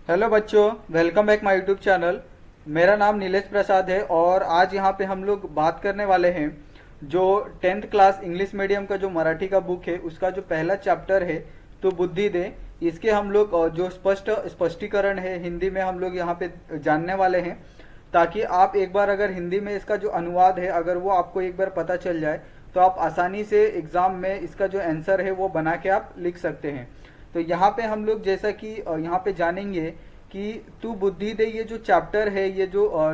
Hello बच्चों, welcome back my YouTube channel. मेरा नाम नीलेश प्रसाद है और आज यहाँ पे हम लोग बात करने वाले हैं जो 10th क्लास इंग्लिश मीडियम का जो मराठी का बुक है उसका जो पहला चैप्टर है तो बुद्धि दे। इसके हम लोग जो स्पष्टीकरण है हिंदी में हम लोग यहाँ पे जानने वाले हैं, ताकि आप एक बार अगर हिंदी में इसका जो अनुवाद है अगर वो आपको एक बार पता चल जाए तो आप आसानी से एग्जाम में इसका जो आंसर है वो बना के आप लिख सकते हैं। तो यहाँ पे हम लोग जैसा कि यहाँ पे जानेंगे कि तू बुद्धि दे, ये जो चैप्टर है, ये जो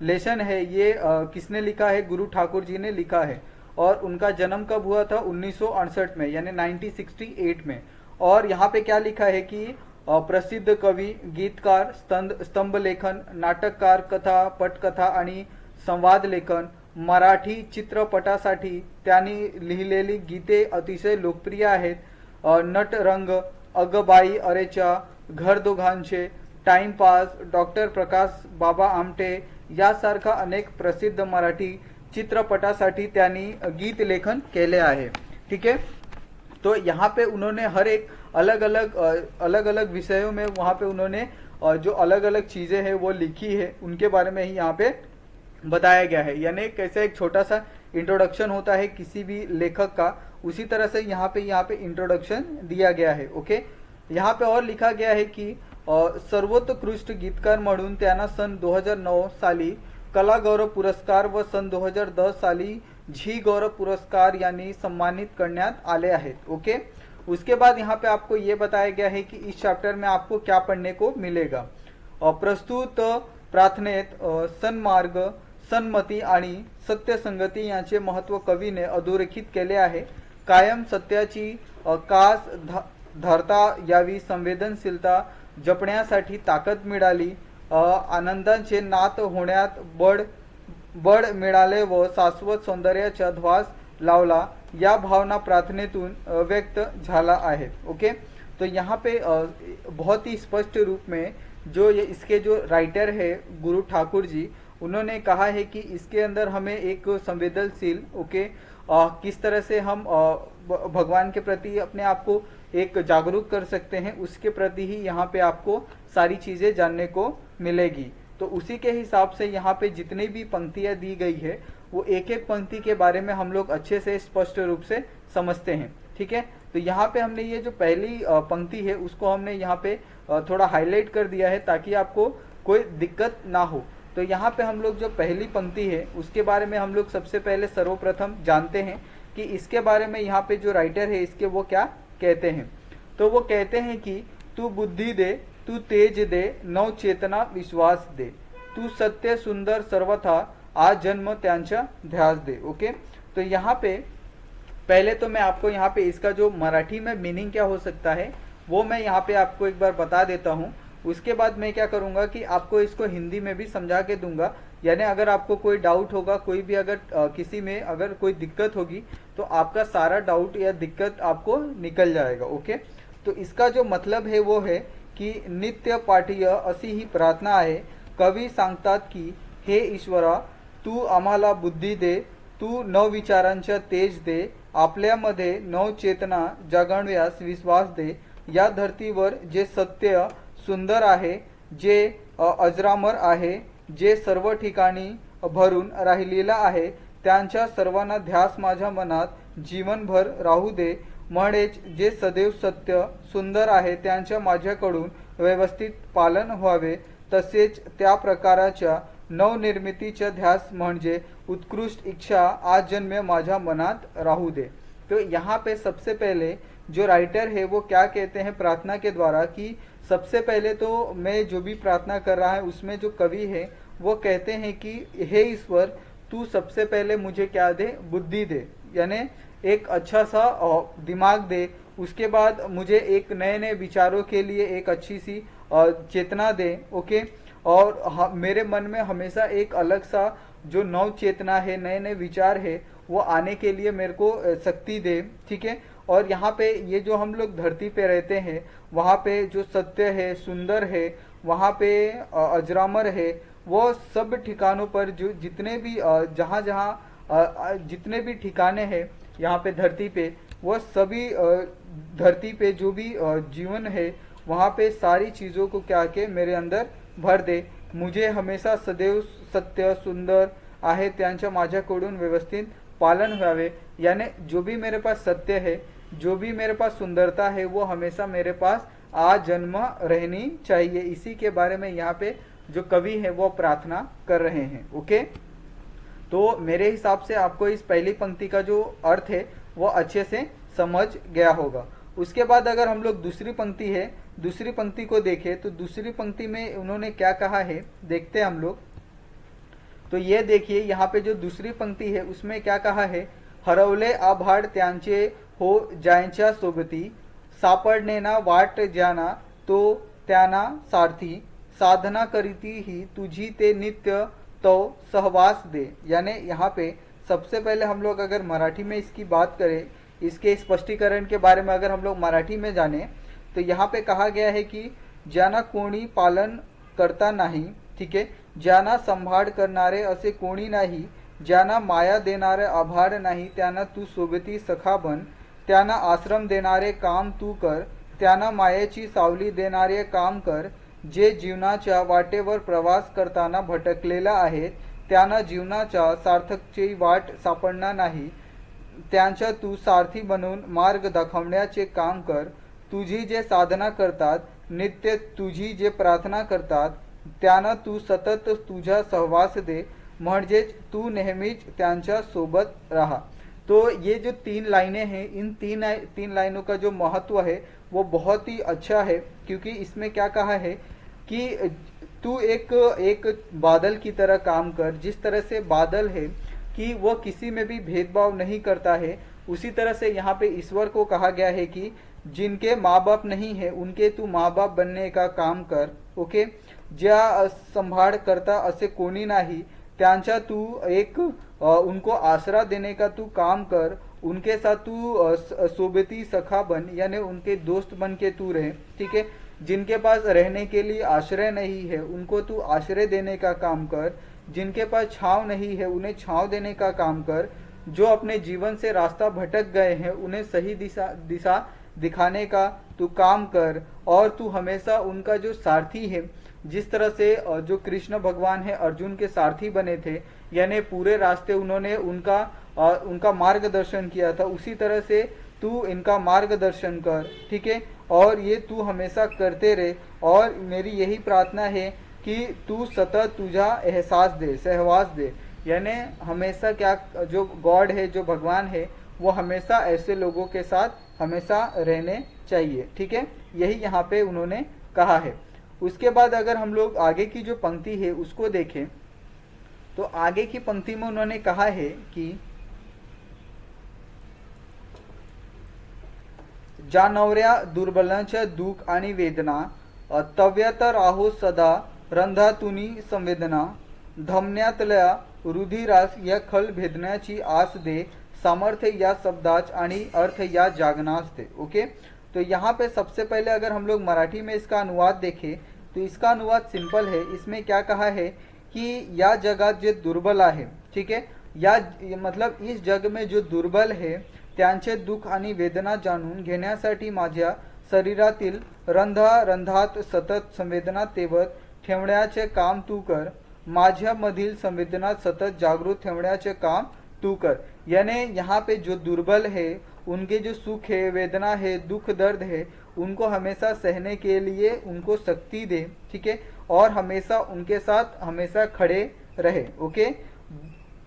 लेसन है, ये किसने लिखा है? गुरु ठाकुर जी ने लिखा है। और उनका जन्म कब हुआ था? 1968 में, यानी 1968 में। और यहाँ पे क्या लिखा है कि प्रसिद्ध कवी, गीतकार, स्तंभ लेखन, नाटककार, कथा, पटकथा आणि संवाद लेखन, मराठी चित्रपटासाठी त्यांनी लिहिलेली गीते अतिशय लोकप्रिय आहेत। नटरंग, अगबाई अरेच्या, घर दोघांचे, टाइमपास, डॉक्टर प्रकाश बाबा आमटे यासारखा अनेक प्रसिद्ध मराठी चित्रपटासाठी त्यांनी गीत लेखन केले आहे। ठीक है, तो यहाँ पे उन्होंने हर एक अलग अलग विषयों में वहाँ पे उन्होंने जो अलग अलग चीजें हैं वो लिखी है, उनके बारे में ही यहाँ पे बताया गया है। यानी कैसे एक छोटा सा इंट्रोडक्शन होता है किसी भी लेखक का, उसी तरह से यहाँ पे इंट्रोडक्शन दिया गया है। ओके, यहाँ पे और लिखा गया है कि सर्वोत्कृष्ट गीतकार म्हणून त्यांना सन 2009 साली कला गौरव पुरस्कार व सन 2010 साली झी गौरव पुरस्कार यांनी सम्मानित करण्यात आले आहेत। ओके, उसके बाद यहाँ पे आपको ये बताया गया है कि इस चैप्टर में आपको क्या पढ़ने को मिलेगा। प्रस्तुत प्रार्थनेत सन्मार्ग, सन्मती आणि सत्यसंगती यांचे महत्व कवीने अधोरेखित केले आहे। कायम सत्याची कास धरता यावी, संवेदनशीलता जपण्यासाठी ताकद मिळाली, आनंदाचे नात होण्यात बळ मिळाले व शाश्वत सौंदर्याचा ध्वास लावला, या भावना प्रार्थनेतून व्यक्त झाला आहे। ओके, तो यहाँ पे बहुत ही स्पष्ट रूप में जो ये इसके जो राइटर है गुरु ठाकुर जी, उन्होंने कहा है कि इसके अंदर हमें एक संवेदनशील, ओके, किस तरह से हम भगवान के प्रति अपने आप को एक जागरूक कर सकते हैं, उसके प्रति ही यहाँ पे आपको सारी चीजें जानने को मिलेगी। तो उसी के हिसाब से यहाँ पे जितनी भी पंक्तियां दी गई है वो एक एक पंक्ति के बारे में हम लोग अच्छे से स्पष्ट रूप से समझते हैं। ठीक है, तो यहाँ पे हमने ये जो पहली पंक्ति है उसको हमने यहाँ पे थोड़ा हाईलाइट कर दिया है ताकि आपको कोई दिक्कत ना हो। तो यहाँ पे हम लोग जो पहली पंक्ति है उसके बारे में हम लोग सबसे पहले सर्वप्रथम जानते हैं कि इसके बारे में यहाँ पे जो राइटर है इसके वो क्या कहते हैं। तो वो कहते हैं कि तू बुद्धि दे, तू तेज दे, नव चेतना विश्वास दे, तू सत्य सुंदर सर्वथा, आज जन्म त्यांचा ध्यास दे। ओके, तो यहाँ पे पहले तो मैं आपको यहाँ पे इसका जो मराठी में मीनिंग क्या हो सकता है वो मैं यहाँ पे आपको एक बार बता देता हूँ। उसके बाद मैं क्या करूँगा कि आपको इसको हिंदी में भी समझा के दूंगा। यानी अगर आपको कोई डाउट होगा, कोई भी अगर किसी में अगर कोई दिक्कत होगी तो आपका सारा डाउट या दिक्कत आपको निकल जाएगा। ओके, तो इसका जो मतलब है वो है की नित्य पाठीय अशी ही प्रार्थना आहे। कवी सांगतात की हे ईश्वरा, तू आम्हाला बुद्धी दे, तू नव विचारांच्या तेज दे, आपल्यामध्ये नव चेतना जागवण्यास विश्वास दे, या धर्तीवर जे सत्य सुंदर आहे, जे अजरामर आहे, जे सर्व ठिकाणी भरून राहिलेला आहे, त्यांच्या सर्वांना ध्यास माझ्या मनात जीवनभर राहू दे, म्हणजेच जे सदैव सत्य सुंदर आहे त्यांच्या माझ्याकडून व्यवस्थित पालन व्हावे, तसेच त्या प्रकारच्या नवनिर्मितीचा ध्यास म्हणजे उत्कृष्ट इच्छा आज जन्म माझ्या मनात राहू दे। तो यहाँ पे सबसे पहले जो राइटर है वो क्या कहते हैं प्रार्थना के द्वारा कि सबसे पहले तो मैं जो भी प्रार्थना कर रहा है उसमें जो कवि है वो कहते हैं कि हे ईश्वर, तू सबसे पहले मुझे क्या दे? बुद्धि दे, यानी एक अच्छा सा दिमाग दे। उसके बाद मुझे एक नए नए विचारों के लिए एक अच्छी सी चेतना दे। ओके, और मेरे मन में हमेशा एक अलग सा जो नव चेतना है, नए नए विचार है वो आने के लिए मेरे को शक्ति दे। ठीक है, और यहाँ पे ये जो हम लोग धरती पे रहते हैं वहाँ पे जो सत्य है, सुंदर है, वहाँ पे अजरामर है, वो सब ठिकानों पर जो जितने भी जहाँ जहाँ जितने भी ठिकाने हैं यहाँ पे धरती पे, वो सभी धरती पे जो भी जीवन है वहाँ पे सारी चीज़ों को क्या के मेरे अंदर भर दे। मुझे हमेशा सदैव सत्य सुंदर आहे त्यांच्या माझ्याकडून व्यवस्थित पालन व्हावे, यानी जो भी मेरे पास सत्य है, जो भी मेरे पास सुंदरता है, वो हमेशा मेरे पास आजन्म रहनी चाहिए। इसी के बारे में यहाँ पे जो कवि है वो प्रार्थना कर रहे हैं। ओके, तो मेरे हिसाब से आपको इस पहली पंक्ति का जो अर्थ है वो अच्छे से समझ गया होगा। उसके बाद अगर हम लोग दूसरी पंक्ति है, दूसरी पंक्ति को देखें तो दूसरी पंक्ति में उन्होंने क्या कहा है देखते हैं हम लोग। तो ये देखिए यहाँ पे जो दूसरी पंक्ति है उसमें क्या कहा है, हरवले आभाळ त्यांचे हो जायच्या सोबती, सापडणे ना वाट ज्याना तो त्यांना सारथी, साधना करीती ही तुझी ते नित्य तो सहवास दे। यानी यहाँ पे सबसे पहले हम लोग अगर मराठी में इसकी बात करें, इसके स्पष्टीकरण के बारे में अगर हम लोग मराठी में जाने तो यहाँ पे कहा गया है कि ज्यांना कोणी पालन करता नाही, ठीक है, ज्यांना संभाळ करणारे असे कोणी नाही, ज्यांना माया देणारे आभाळ नाही, त्यांना तू सोबती सखा बन, त्यांना आश्रम देणारे काम तू कर, त्यांना मायेची सावली देणारे काम कर, जे जीवनाच्या वाटेवर प्रवास करताना भटकलेला आहे, त्यांना जीवनाच्या सार्थकची वाट सापडणार नाही, त्यांच्या तू सारथी बनून मार्ग दाखवण्याचे काम कर, तुझी जे साधना करतात, नित्य तुझी जे प्रार्थना करतात, त्यांना तू सतत तुझा सहवास दे, म्हणजेच तू नेहमीच त्यांच्या सोबत रहा। तो ये जो तीन लाइनें हैं, इन तीन लाइनों का जो महत्व है वो बहुत ही अच्छा है, क्योंकि इसमें क्या कहा है कि तू एक बादल की तरह काम कर। जिस तरह से बादल है कि वो किसी में भी भेदभाव नहीं करता है, उसी तरह से यहाँ पे ईश्वर को कहा गया है कि जिनके माँ बाप नहीं है उनके तू माँ बाप बनने का काम कर। ओके, ज्या संभाळ करता असे कोणी नाही, त्यांच्या तू एक उनको आसरा देने का तू काम कर, उनके साथ तू सोबती सखा बन, यानी उनके दोस्त बन के तू रहे। ठीक है, जिनके पास रहने के लिए आश्रय नहीं है उनको तू आश्रय देने का काम कर, जिनके पास छांव नहीं है उन्हें छांव देने का काम कर, जो अपने जीवन से रास्ता भटक गए हैं उन्हें सही दिशा दिखाने का तू काम कर, और तू हमेशा उनका जो सारथी है, जिस तरह से जो कृष्ण भगवान है अर्जुन के सारथी बने थे, यानी पूरे रास्ते उन्होंने उनका मार्गदर्शन किया था, उसी तरह से तू इनका मार्गदर्शन कर। ठीक है, और ये तू हमेशा करते रहे, और मेरी यही प्रार्थना है कि तू सतत तुझा एहसास दे, सहवास दे, यानी हमेशा क्या जो गॉड है, जो भगवान है, वो हमेशा ऐसे लोगों के साथ हमेशा रहने चाहिए। ठीक है, यही यहाँ पे उन्होंने कहा है। उसके बाद अगर हम लोग आगे की जो पंक्ति है उसको देखें तो आगे की पंक्ति में उन्होंने कहा है कि जानवऱ्या दुर्बलांच्या दुःख आणि वेदना, तव्यत राहो सदा रंध्यातूनी संवेदना, धमन्यातल्या रुधिरास या खल भेदण्याची आस दे, सामर्थ्य या शब्दाच आणि अर्थ या जागनास दे। ओके, तो यहाँ पे सबसे पहले अगर हम लोग मराठी में इसका अनुवाद देखें तो इसका अनुवाद सिंपल है। इसमें क्या कहा है कि या जगात जे दुर्बल आहे, ठीक है, या मतलब इस जग में जो दुर्बल है त्यांचे दुःख आणि वेदना जाणून घेण्यासाठी माझ्या शरीरातील रंध्यात सतत संवेदना तेवत ठेवण्याचे काम तू कर, माझ्यामधील संवेदना सतत जागृत ठेवण्याचे काम तू कर। यानी यहाँ पे जो दुर्बल है उनके जो सुख है, वेदना है, दुख दर्द है, उनको हमेशा सहने के लिए उनको शक्ति दे। ठीक है, और हमेशा उनके साथ हमेशा खड़े रहे। ओके,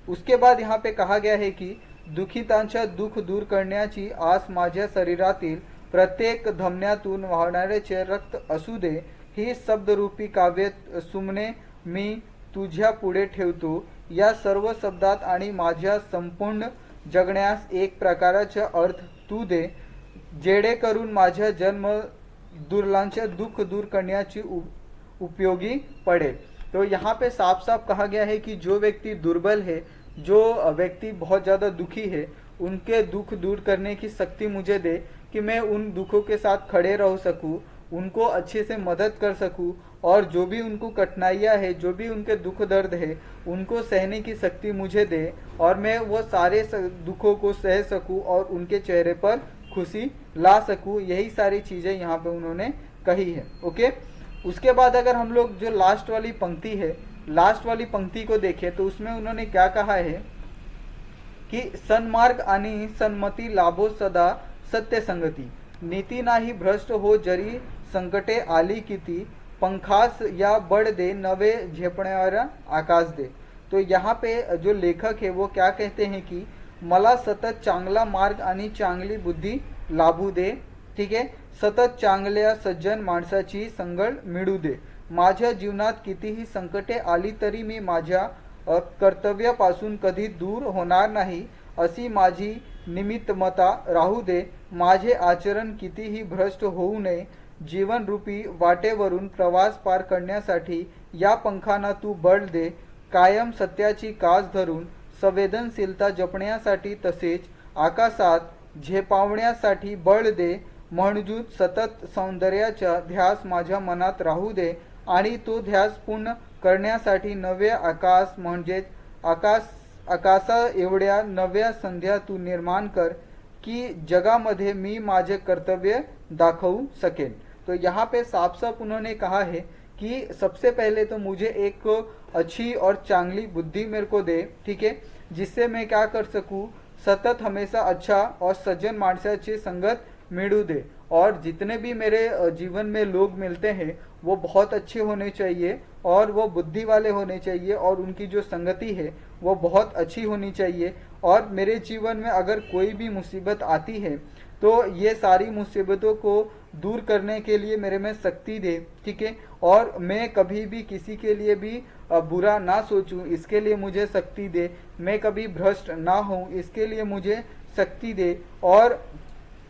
उसके बाद यहाँ पे कहा गया है कि दुखितांच्या दुःख दूर करण्याची आस माझ्या शरीरातील प्रत्येक धमन्यातून वाहणारे रक्त असू दे, ही शब्दरूपी काव्य सुमने मी तुझ्या पुढे ठेवतो, या सर्व शब्दात आणि माझ्या संपूर्ण जगण्यास एक प्रकाराचा अर्थ तू दे, जेणेकरून माझ्या जन्म दुर्लांचे दुःख दूर करण्याची उपयोगी पड़े। तो यहाँ पे साफ साफ कहा गया है कि जो व्यक्ति दुर्बल है, जो व्यक्ति बहुत ज़्यादा दुखी है, उनके दुख दूर करने की शक्ति मुझे दे कि मैं उन दुखों के साथ खड़े रह सकूं, उनको अच्छे से मदद कर सकूं, और जो भी उनको कठिनाइयाँ है, जो भी उनके दुख दर्द है, उनको सहने की शक्ति मुझे दे, और मैं वो सारे दुखों को सह सकूं और उनके चेहरे पर खुशी ला सकूं। यही सारी चीज़ें यहाँ पे उन्होंने कही है। ओके, उसके बाद अगर हम लोग जो लास्ट वाली पंक्ति है, लास्ट वाली पंक्ति को देखें तो उसमें उन्होंने क्या कहा है कि सन्मार्ग आणि सन्मती लाभो सदा सत्य संगती, नीति नाही भ्रष्ट हो जरी संकटे आली किती, पंखास या बळ दे नवे झेपणारा आकाश दे। तो यहाँ पे जो लेखक है वो क्या कहते हैं कि मला सतत चांगला मार्ग आणि चांगली बुद्धी लाभू दे, ठीक आहे, सतत चांगल्या सज्जन माणसाची संगळ मिळू दे, माझ्या जीवनात कितीही संकटे आली तरी मी माझ्या कर्तव्यापासून कधी दूर होणार नाही अशी माझी निमित्तमता राहू दे, माझे आचरण कितीही भ्रष्ट होऊ नये, जीवन रूपी वाटेवरून प्रवास पार करण्यासाठी या पंखांना तू बळ दे, कायम सत्याची कास धरून संवेदनशीलता जपण्यासाठी तसेच आकाशात झेपावण्यासाठी बळ दे, म्हणजे सतत सौंदर्याचा ध्यास माझ्या मनात राहू दे आणि तो ध्यास पूर्ण करण्यासाठी नवे आकाश म्हणजेच आकाशा एवढ्या नव्या संध्या तू निर्माण कर की जगामध्ये मी माझे कर्तव्य दाखवू सकेन। तो यहाँ पे साफ साफ उन्होंने कहा है कि सबसे पहले तो मुझे एक अच्छी और चांगली बुद्धि मेरे को दे, ठीक है, जिससे मैं क्या कर सकूं, सतत हमेशा अच्छा और सज्जन माणसाची संगत मिळू दे, और जितने भी मेरे जीवन में लोग मिलते हैं वो बहुत अच्छे होने चाहिए और वो बुद्धि वाले होने चाहिए और उनकी जो संगति है वो बहुत अच्छी होनी चाहिए, और मेरे जीवन में अगर कोई भी मुसीबत आती है तो ये सारी मुसीबतों को दूर करने के लिए मेरे में शक्ति दे, ठीक है, और मैं कभी भी किसी के लिए भी बुरा ना सोचूं, इसके लिए मुझे शक्ति दे, मैं कभी भ्रष्ट ना हूं, इसके लिए मुझे शक्ति दे, और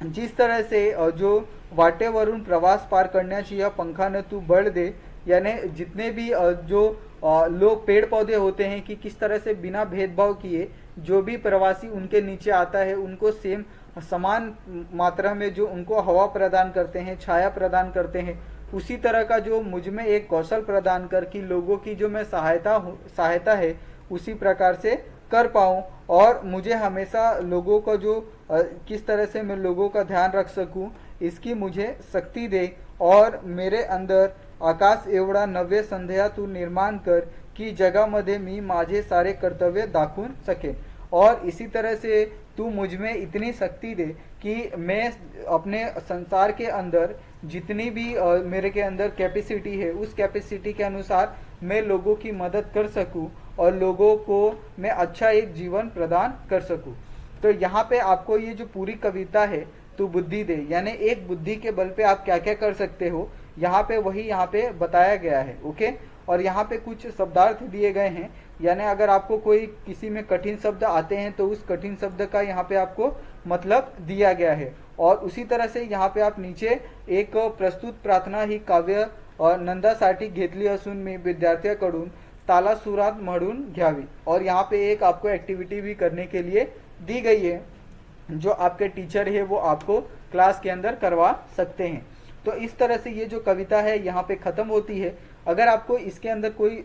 जिस तरह से जो वाटेवरून प्रवास पार करण्याची या पंखाने तू बळ दे, यानी जितने भी जो लोग पेड़ पौधे होते हैं कि किस तरह से बिना भेदभाव किए जो भी प्रवासी उनके नीचे आता है उनको सेम समान मात्रा में जो उनको हवा प्रदान करते हैं, छाया प्रदान करते हैं, उसी तरह का जो मुझ में एक कौशल प्रदान कर कि लोगों की जो मैं सहायता है उसी प्रकार से कर पाऊँ, और मुझे हमेशा लोगों को जो किस तरह से मैं लोगों का ध्यान रख सकूं इसकी मुझे शक्ति दे, और मेरे अंदर आकाश एवढा नव्य संध्या तू निर्माण कर की जगामध्ये मी माझे सारे कर्तव्य दाखवून सके, और इसी तरह से तू मुझ में इतनी शक्ति दे कि मैं अपने संसार के अंदर जितनी भी मेरे के अंदर कैपेसिटी है उस कैपेसिटी के अनुसार मैं लोगों की मदद कर सकूं और लोगों को मैं अच्छा एक जीवन प्रदान कर सकूं। तो यहाँ पे आपको ये जो पूरी कविता है तू बुद्धि दे, यानी एक बुद्धि के बल पे आप क्या क्या कर सकते हो, यहाँ पे वही यहाँ पे बताया गया है। ओके, और यहाँ पे कुछ शब्दार्थ दिए गए हैं, यानी अगर आपको कोई किसी में कठिन शब्द आते हैं तो उस कठिन शब्द का यहाँ पे आपको मतलब दिया गया है, और उसी तरह से यहाँ पे आप नीचे एक प्रस्तुत प्रार्थना ही काव्य नंदासाठी घेतली असून मी विद्यार्थ्याकडून ताला सुरात म्हणून घ्यावी, और यहाँ पे एक आपको एक्टिविटी भी करने के लिए दी गई है जो आपके टीचर है वो आपको क्लास के अंदर करवा सकते हैं। तो इस तरह से ये जो कविता है यहाँ पे ख़त्म होती है। अगर आपको इसके अंदर कोई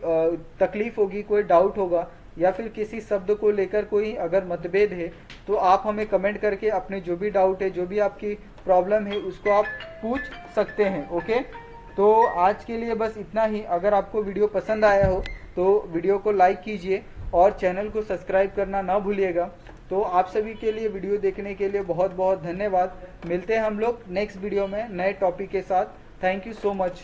तकलीफ होगी, कोई डाउट होगा या फिर किसी शब्द को लेकर कोई अगर मतभेद है तो आप हमें कमेंट करके अपने जो भी डाउट है, जो भी आपकी प्रॉब्लम है उसको आप पूछ सकते हैं। ओके, तो आज के लिए बस इतना ही। अगर आपको वीडियो पसंद आया हो तो वीडियो को लाइक कीजिए और चैनल को सब्सक्राइब करना ना भूलिएगा। तो आप सभी के लिए वीडियो देखने के लिए बहुत बहुत धन्यवाद। मिलते हैं हम लोग नेक्स्ट वीडियो में नए टॉपिक के साथ। Thank you so much.